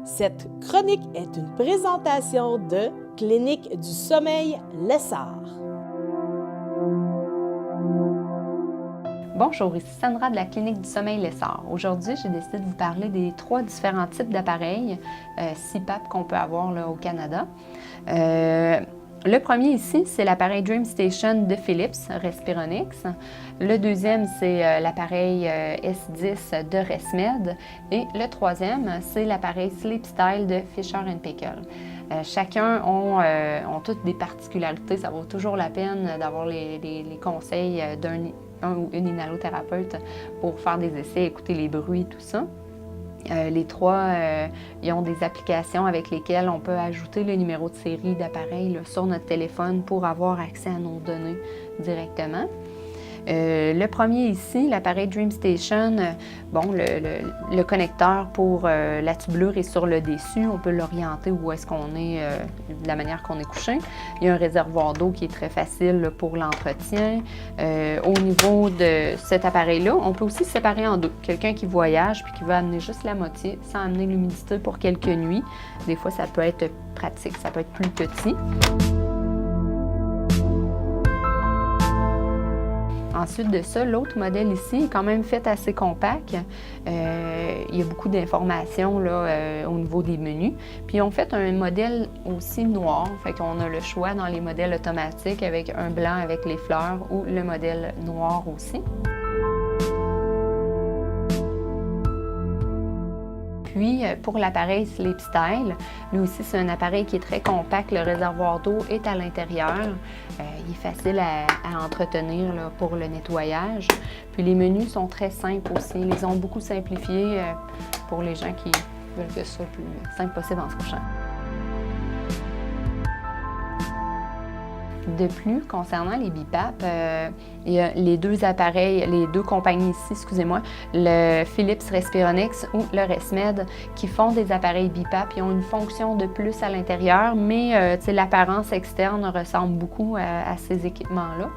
Cette chronique est une présentation de Clinique du sommeil Lessard. Bonjour, ici Sandra de la Clinique du sommeil Lessard. Aujourd'hui, j'ai décidé de vous parler des 3 différents types d'appareils CPAP qu'on peut avoir là, au Canada. Le premier ici, c'est l'appareil DreamStation de Philips, Respironics. Le deuxième, c'est l'appareil S10 de ResMed. Et le troisième, c'est l'appareil SleepStyle de Fisher & Paykel. Chacun ont toutes des particularités. Ça vaut toujours la peine d'avoir les conseils d'un ou une inhalothérapeute pour faire des essais, écouter les bruits, tout ça. Les 3, ils ont des applications avec lesquelles on peut ajouter le numéro de série d'appareil sur notre téléphone pour avoir accès à nos données directement. Le premier ici, l'appareil DreamStation, le connecteur pour la tubulure est sur le dessus. On peut l'orienter où est-ce qu'on est, de la manière qu'on est couché. Il y a un réservoir d'eau qui est très facile pour l'entretien. Au niveau de cet appareil-là, on peut aussi se séparer en deux. Quelqu'un qui voyage puis qui veut amener juste la moitié sans amener l'humidité pour quelques nuits. Des fois, ça peut être pratique, ça peut être plus petit. Ensuite de ça, l'autre modèle ici est quand même fait assez compact. Il y a beaucoup d'informations au niveau des menus. Puis on fait un modèle aussi noir, fait qu'on a le choix dans les modèles automatiques avec un blanc avec les fleurs ou le modèle noir aussi. Puis, pour l'appareil SleepStyle, lui aussi, c'est un appareil qui est très compact. Le réservoir d'eau est à l'intérieur. Il est facile à entretenir là, pour le nettoyage. Puis, les menus sont très simples aussi. Ils les ont beaucoup simplifiés pour les gens qui veulent que ce soit le plus simple possible en se couchant. De plus, concernant les BiPAP, il y a les 2 appareils, les 2 compagnies ici, excusez-moi, le Philips Respironics ou le ResMed, qui font des appareils BiPAP. Ils ont une fonction de plus à l'intérieur, mais l'apparence externe ressemble beaucoup à ces équipements-là.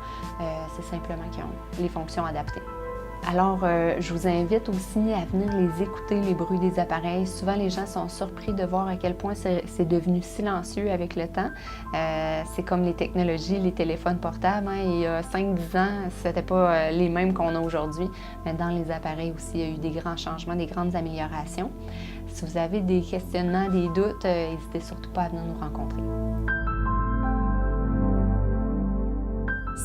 C'est simplement qu'ils ont les fonctions adaptées. Alors, je vous invite aussi à venir les écouter, les bruits des appareils. Souvent, les gens sont surpris de voir à quel point c'est devenu silencieux avec le temps. C'est comme les technologies, les téléphones portables. Il y a 5-10 ans, ce n'était pas les mêmes qu'on a aujourd'hui. Mais dans les appareils aussi, il y a eu des grands changements, des grandes améliorations. Si vous avez des questionnements, des doutes, n'hésitez surtout pas à venir nous rencontrer.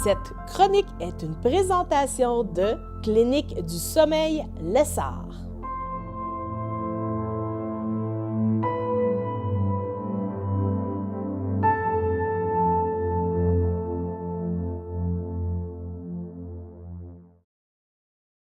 Cette chronique est une présentation de Clinique du sommeil Lessard.